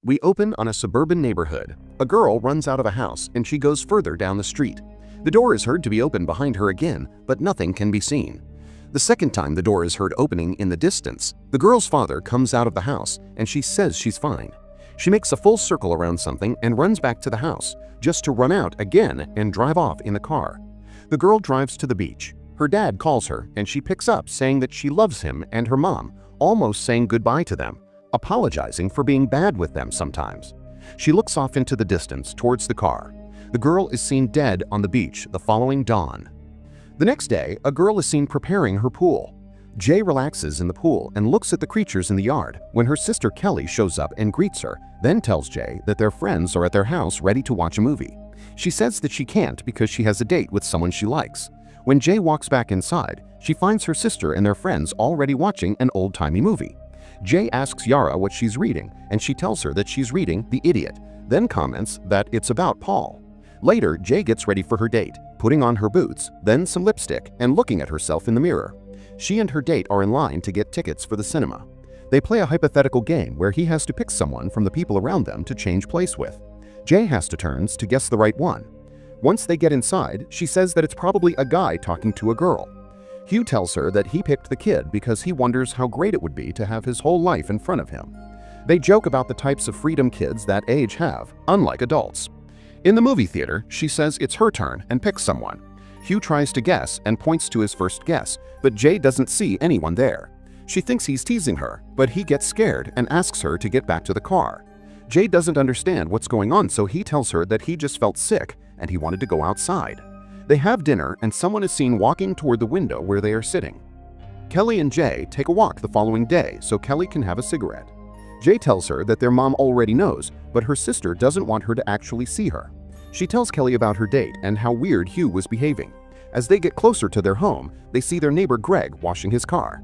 We open on a suburban neighborhood. A girl runs out of a house and she goes further down the street. The door is heard to be open behind her again, but nothing can be seen. The second time the door is heard opening in the distance, the girl's father comes out of the house and she says she's fine. She makes a full circle around something and runs back to the house, just to run out again and drive off in the car. The girl drives to the beach. Her dad calls her and she picks up saying that she loves him and her mom, almost saying goodbye to them, apologizing for being bad with them sometimes. She looks off into the distance towards the car. The girl is seen dead on the beach the following dawn. The next day, a girl is seen preparing her pool. Jay relaxes in the pool and looks at the creatures in the yard when her sister Kelly shows up and greets her, then tells Jay that their friends are at their house ready to watch a movie. She says that she can't because she has a date with someone she likes. When Jay walks back inside, she finds her sister and their friends already watching an old-timey movie. Jay asks Yara what she's reading, and she tells her that she's reading The Idiot, then comments that it's about Paul. Later, Jay gets ready for her date, putting on her boots, then some lipstick, and looking at herself in the mirror. She and her date are in line to get tickets for the cinema. They play a hypothetical game where he has to pick someone from the people around them to change place with. Jay has to turns to guess the right one. Once they get inside, she says that it's probably a guy talking to a girl. Hugh tells her that he picked the kid because he wonders how great it would be to have his whole life in front of him. They joke about the types of freedom kids that age have, unlike adults. In the movie theater, she says it's her turn and picks someone. Hugh tries to guess and points to his first guess, but Jay doesn't see anyone there. She thinks he's teasing her, but he gets scared and asks her to get back to the car. Jay doesn't understand what's going on, so he tells her that he just felt sick and he wanted to go outside. They have dinner and someone is seen walking toward the window where they are sitting. Kelly and Jay take a walk the following day so Kelly can have a cigarette. Jay tells her that their mom already knows, but her sister doesn't want her to actually see her. She tells Kelly about her date and how weird Hugh was behaving. As they get closer to their home, they see their neighbor Greg washing his car.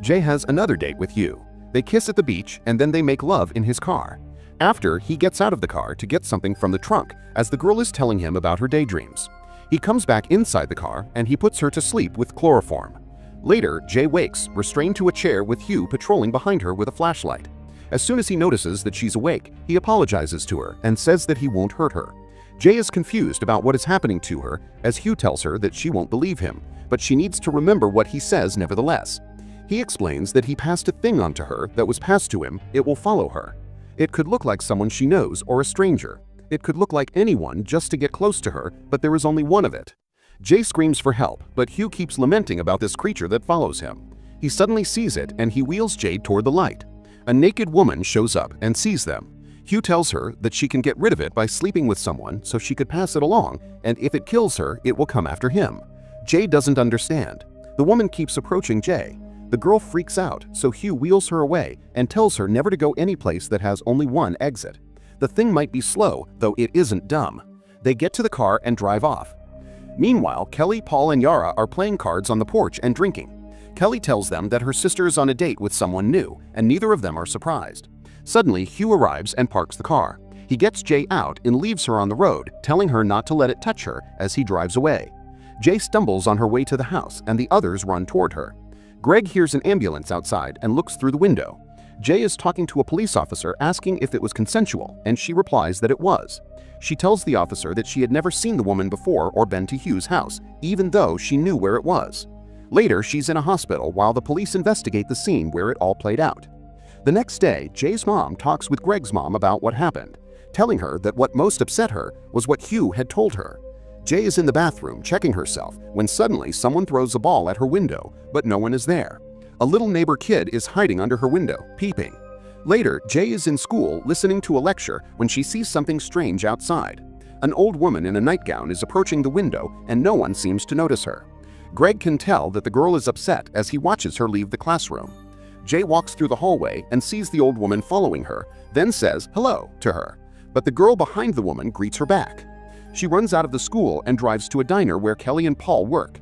Jay has another date with Hugh. They kiss at the beach and then they make love in his car. After, he gets out of the car to get something from the trunk as the girl is telling him about her daydreams. He comes back inside the car and he puts her to sleep with chloroform. Later, Jay wakes, restrained to a chair with Hugh patrolling behind her with a flashlight. As soon as he notices that she's awake, he apologizes to her and says that he won't hurt her. Jay is confused about what is happening to her as Hugh tells her that she won't believe him, but she needs to remember what he says nevertheless. He explains that he passed a thing onto her that was passed to him. It will follow her. It could look like someone she knows or a stranger. It could look like anyone just to get close to her, but there is only one of it. Jay screams for help, but Hugh keeps lamenting about this creature that follows him. He suddenly sees it and he wheels Jay toward the light. A naked woman shows up and sees them. Hugh tells her that she can get rid of it by sleeping with someone so she could pass it along, and if it kills her, it will come after him. Jay doesn't understand. The woman keeps approaching Jay. The girl freaks out, so Hugh wheels her away and tells her never to go any place that has only one exit. The thing might be slow, though it isn't dumb. They get to the car and drive off. Meanwhile, Kelly, Paul, and Yara are playing cards on the porch and drinking. Kelly tells them that her sister is on a date with someone new, and neither of them are surprised. Suddenly, Hugh arrives and parks the car. He gets Jay out and leaves her on the road, telling her not to let it touch her as he drives away. Jay stumbles on her way to the house, and the others run toward her. Greg hears an ambulance outside and looks through the window. Jay is talking to a police officer asking if it was consensual, and she replies that it was. She tells the officer that she had never seen the woman before or been to Hugh's house, even though she knew where it was. Later, she's in a hospital while the police investigate the scene where it all played out. The next day, Jay's mom talks with Greg's mom about what happened, telling her that what most upset her was what Hugh had told her. Jay is in the bathroom checking herself when suddenly someone throws a ball at her window, but no one is there. A little neighbor kid is hiding under her window, peeping. Later, Jay is in school listening to a lecture when she sees something strange outside. An old woman in a nightgown is approaching the window and no one seems to notice her. Greg can tell that the girl is upset as he watches her leave the classroom. Jay walks through the hallway and sees the old woman following her, then says hello to her. But the girl behind the woman greets her back. She runs out of the school and drives to a diner where Kelly and Paul work.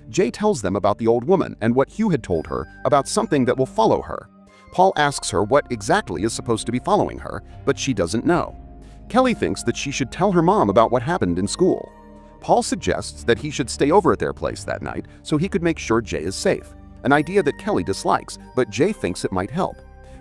Jay tells them about the old woman and what Hugh had told her about something that will follow her. Paul asks her what exactly is supposed to be following her, but she doesn't know. Kelly thinks that she should tell her mom about what happened in school. Paul suggests that he should stay over at their place that night so he could make sure Jay is safe, an idea that Kelly dislikes, but Jay thinks it might help.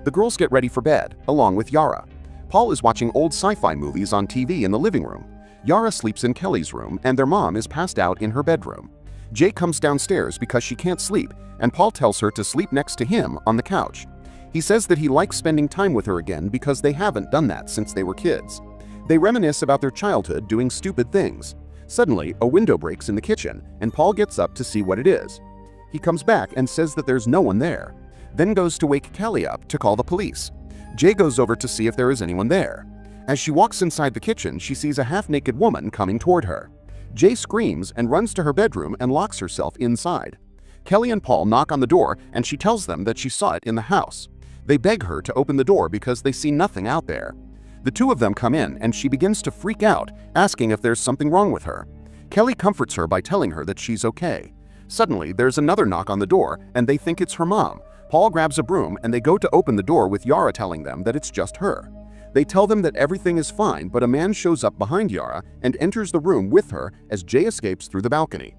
The girls get ready for bed, along with Yara. Paul is watching old sci-fi movies on TV in the living room. Yara sleeps in Kelly's room and their mom is passed out in her bedroom. Jay comes downstairs because she can't sleep, and Paul tells her to sleep next to him on the couch. He says that he likes spending time with her again because they haven't done that since they were kids. They reminisce about their childhood doing stupid things. Suddenly, a window breaks in the kitchen, and Paul gets up to see what it is. He comes back and says that there's no one there, then goes to wake Kelly up to call the police. Jay goes over to see if there is anyone there. As she walks inside the kitchen, she sees a half-naked woman coming toward her. Jay screams and runs to her bedroom and locks herself inside. Kelly and Paul knock on the door and she tells them that she saw it in the house. They beg her to open the door because they see nothing out there. The two of them come in and she begins to freak out, asking if there's something wrong with her. Kelly comforts her by telling her that she's okay. Suddenly, there's another knock on the door and they think it's her mom. Paul grabs a broom and they go to open the door with Yara telling them that it's just her. They tell them that everything is fine, but a man shows up behind Yara and enters the room with her as Jay escapes through the balcony.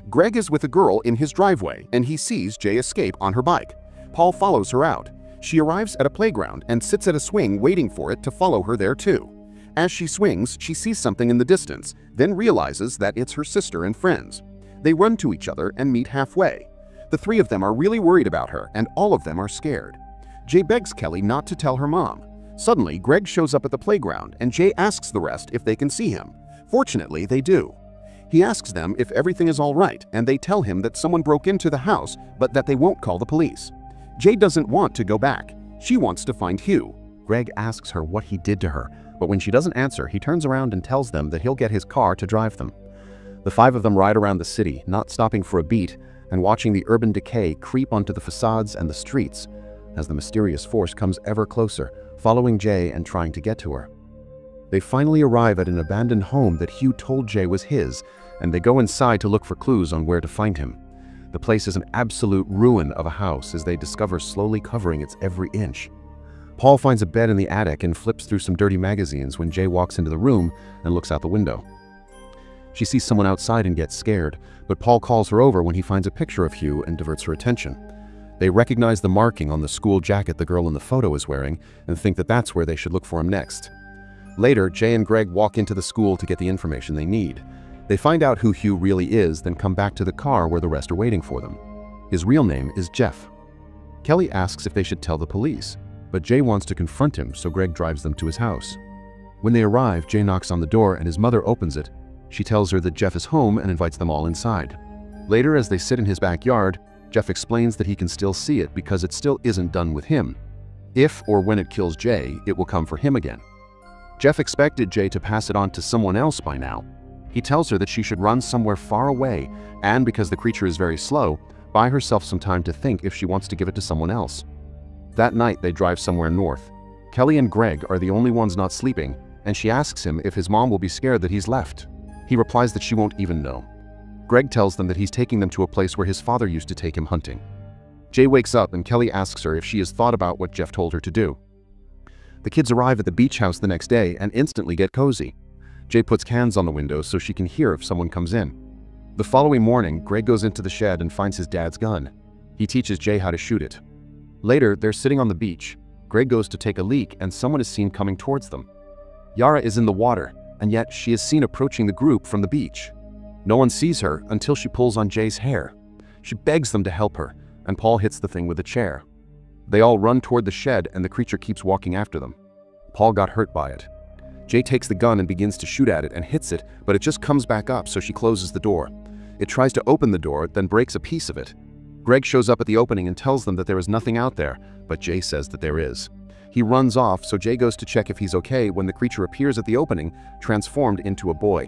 Greg is with a girl in his driveway and he sees Jay escape on her bike. Paul follows her out. She arrives at a playground and sits at a swing waiting for it to follow her there too. As she swings, she sees something in the distance, then realizes that it's her sister and friends. They run to each other and meet halfway. The three of them are really worried about her and all of them are scared. Jay begs Kelly not to tell her mom. Suddenly, Greg shows up at the playground and Jay asks the rest if they can see him. Fortunately, they do. He asks them if everything is all right and they tell him that someone broke into the house but that they won't call the police. Jay doesn't want to go back. She wants to find Hugh. Greg asks her what he did to her, but when she doesn't answer, he turns around and tells them that he'll get his car to drive them. The five of them ride around the city, not stopping for a beat, and watching the urban decay creep onto the facades and the streets as the mysterious force comes ever closer, following Jay and trying to get to her. They finally arrive at an abandoned home that Hugh told Jay was his, and they go inside to look for clues on where to find him. The place is an absolute ruin of a house as they discover slowly covering its every inch. Paul finds a bed in the attic and flips through some dirty magazines when Jay walks into the room and looks out the window. She sees someone outside and gets scared, but Paul calls her over when he finds a picture of Hugh and diverts her attention. They recognize the marking on the school jacket the girl in the photo is wearing and think that that's where they should look for him next. Later, Jay and Greg walk into the school to get the information they need. They find out who Hugh really is, then come back to the car where the rest are waiting for them. His real name is Jeff. Kelly asks if they should tell the police, but Jay wants to confront him, so Greg drives them to his house. When they arrive, Jay knocks on the door and his mother opens it. She tells her that Jeff is home and invites them all inside. Later, as they sit in his backyard, Jeff explains that he can still see it because it still isn't done with him. If or when it kills Jay, it will come for him again. Jeff expected Jay to pass it on to someone else by now. He tells her that she should run somewhere far away and, because the creature is very slow, buy herself some time to think if she wants to give it to someone else. That night, they drive somewhere north. Kelly and Greg are the only ones not sleeping, and she asks him if his mom will be scared that he's left. He replies that she won't even know. Greg tells them that he's taking them to a place where his father used to take him hunting. Jay wakes up and Kelly asks her if she has thought about what Jeff told her to do. The kids arrive at the beach house the next day and instantly get cozy. Jay puts cans on the windows so she can hear if someone comes in. The following morning, Greg goes into the shed and finds his dad's gun. He teaches Jay how to shoot it. Later, they're sitting on the beach. Greg goes to take a leak and someone is seen coming towards them. Yara is in the water, and yet she is seen approaching the group from the beach. No one sees her until she pulls on Jay's hair. She begs them to help her, and Paul hits the thing with a chair. They all run toward the shed and the creature keeps walking after them. Paul got hurt by it. Jay takes the gun and begins to shoot at it and hits it, but it just comes back up, so she closes the door. It tries to open the door, then breaks a piece of it. Greg shows up at the opening and tells them that there is nothing out there, but Jay says that there is. He runs off, so Jay goes to check if he's okay when the creature appears at the opening, transformed into a boy.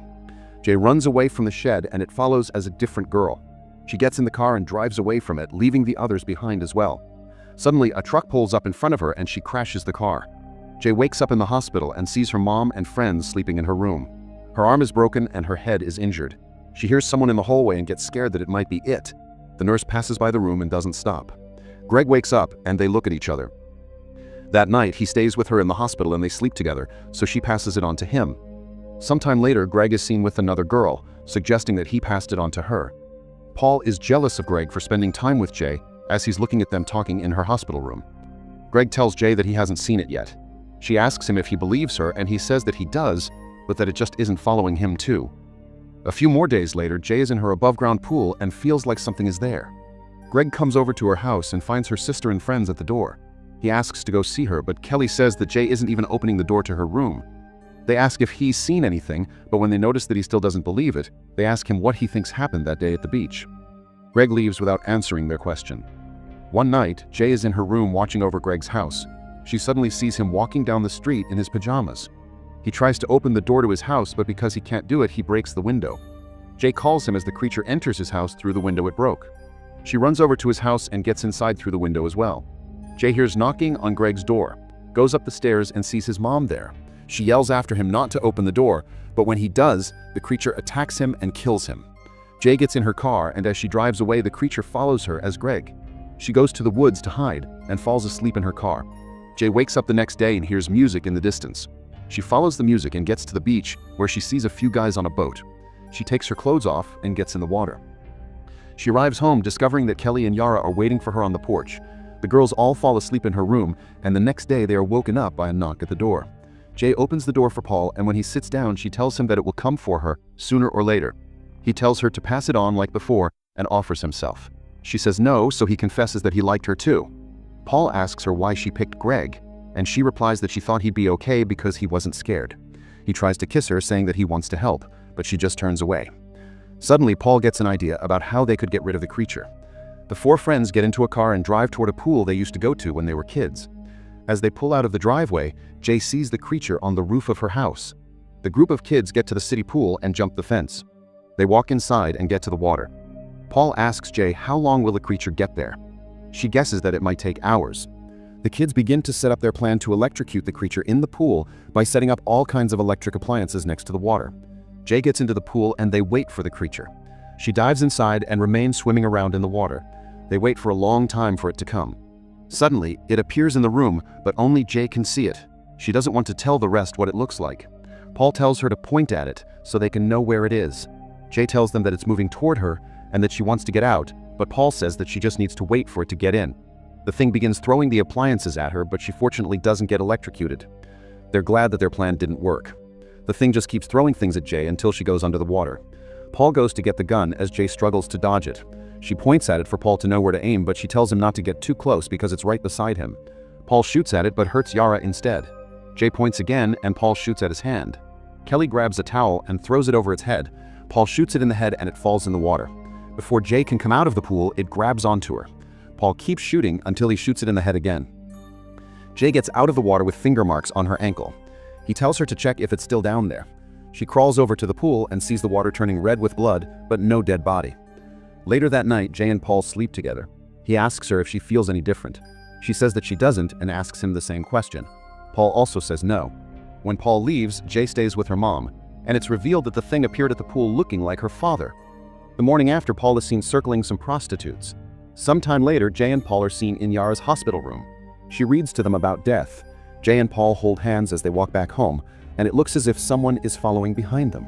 Jay runs away from the shed and it follows as a different girl. She gets in the car and drives away from it, leaving the others behind as well. Suddenly, a truck pulls up in front of her and she crashes the car. Jay wakes up in the hospital and sees her mom and friends sleeping in her room. Her arm is broken and her head is injured. She hears someone in the hallway and gets scared that it might be it. The nurse passes by the room and doesn't stop. Greg wakes up and they look at each other. That night, he stays with her in the hospital and they sleep together, so she passes it on to him. Sometime later, Greg is seen with another girl, suggesting that he passed it on to her. Paul is jealous of Greg for spending time with Jay as he's looking at them talking in her hospital room. Greg tells Jay that he hasn't seen it yet. She asks him if he believes her, and he says that he does, but that it just isn't following him too. A few more days later, Jay is in her above-ground pool and feels like something is there. Greg comes over to her house and finds her sister and friends at the door. He asks to go see her, but Kelly says that Jay isn't even opening the door to her room. They ask if he's seen anything, but when they notice that he still doesn't believe it, they ask him what he thinks happened that day at the beach. Greg leaves without answering their question. One night, Jay is in her room watching over Greg's house. She suddenly sees him walking down the street in his pajamas. He tries to open the door to his house, but because he can't do it, he breaks the window. Jay calls him as the creature enters his house through the window it broke. She runs over to his house and gets inside through the window as well. Jay hears knocking on Greg's door, goes up the stairs and sees his mom there. She yells after him not to open the door, but when he does, the creature attacks him and kills him. Jay gets in her car, and as she drives away, the creature follows her as Greg. She goes to the woods to hide and falls asleep in her car. Jay wakes up the next day and hears music in the distance. She follows the music and gets to the beach, where she sees a few guys on a boat. She takes her clothes off and gets in the water. She arrives home, discovering that Kelly and Yara are waiting for her on the porch. The girls all fall asleep in her room, and the next day they are woken up by a knock at the door. Jay opens the door for Paul, and when he sits down, she tells him that it will come for her sooner or later. He tells her to pass it on like before and offers himself. She says no, so he confesses that he liked her too. Paul asks her why she picked Greg, and she replies that she thought he'd be okay because he wasn't scared. He tries to kiss her, saying that he wants to help, but she just turns away. Suddenly, Paul gets an idea about how they could get rid of the creature. The four friends get into a car and drive toward a pool they used to go to when they were kids. As they pull out of the driveway, Jay sees the creature on the roof of her house. The group of kids get to the city pool and jump the fence. They walk inside and get to the water. Paul asks Jay how long will the creature get there. She guesses that it might take hours. The kids begin to set up their plan to electrocute the creature in the pool by setting up all kinds of electric appliances next to the water. Jay gets into the pool and they wait for the creature. She dives inside and remains swimming around in the water. They wait for a long time for it to come. Suddenly, it appears in the room, but only Jay can see it. She doesn't want to tell the rest what it looks like. Paul tells her to point at it so they can know where it is. Jay tells them that it's moving toward her and that she wants to get out, but Paul says that she just needs to wait for it to get in. The thing begins throwing the appliances at her, but she fortunately doesn't get electrocuted. They're glad that their plan didn't work. The thing just keeps throwing things at Jay until she goes under the water. Paul goes to get the gun as Jay struggles to dodge it. She points at it for Paul to know where to aim, but she tells him not to get too close because it's right beside him. Paul shoots at it but hurts Yara instead. Jay points again and Paul shoots at his hand. Kelly grabs a towel and throws it over its head. Paul shoots it in the head and it falls in the water. Before Jay can come out of the pool, it grabs onto her. Paul keeps shooting until he shoots it in the head again. Jay gets out of the water with finger marks on her ankle. He tells her to check if it's still down there. She crawls over to the pool and sees the water turning red with blood, but no dead body. Later that night, Jay and Paul sleep together. He asks her if she feels any different. She says that she doesn't and asks him the same question. Paul also says no. When Paul leaves, Jay stays with her mom, and it's revealed that the thing appeared at the pool looking like her father. The morning after, Paul is seen circling some prostitutes. Sometime later, Jay and Paul are seen in Yara's hospital room. She reads to them about death. Jay and Paul hold hands as they walk back home, and it looks as if someone is following behind them.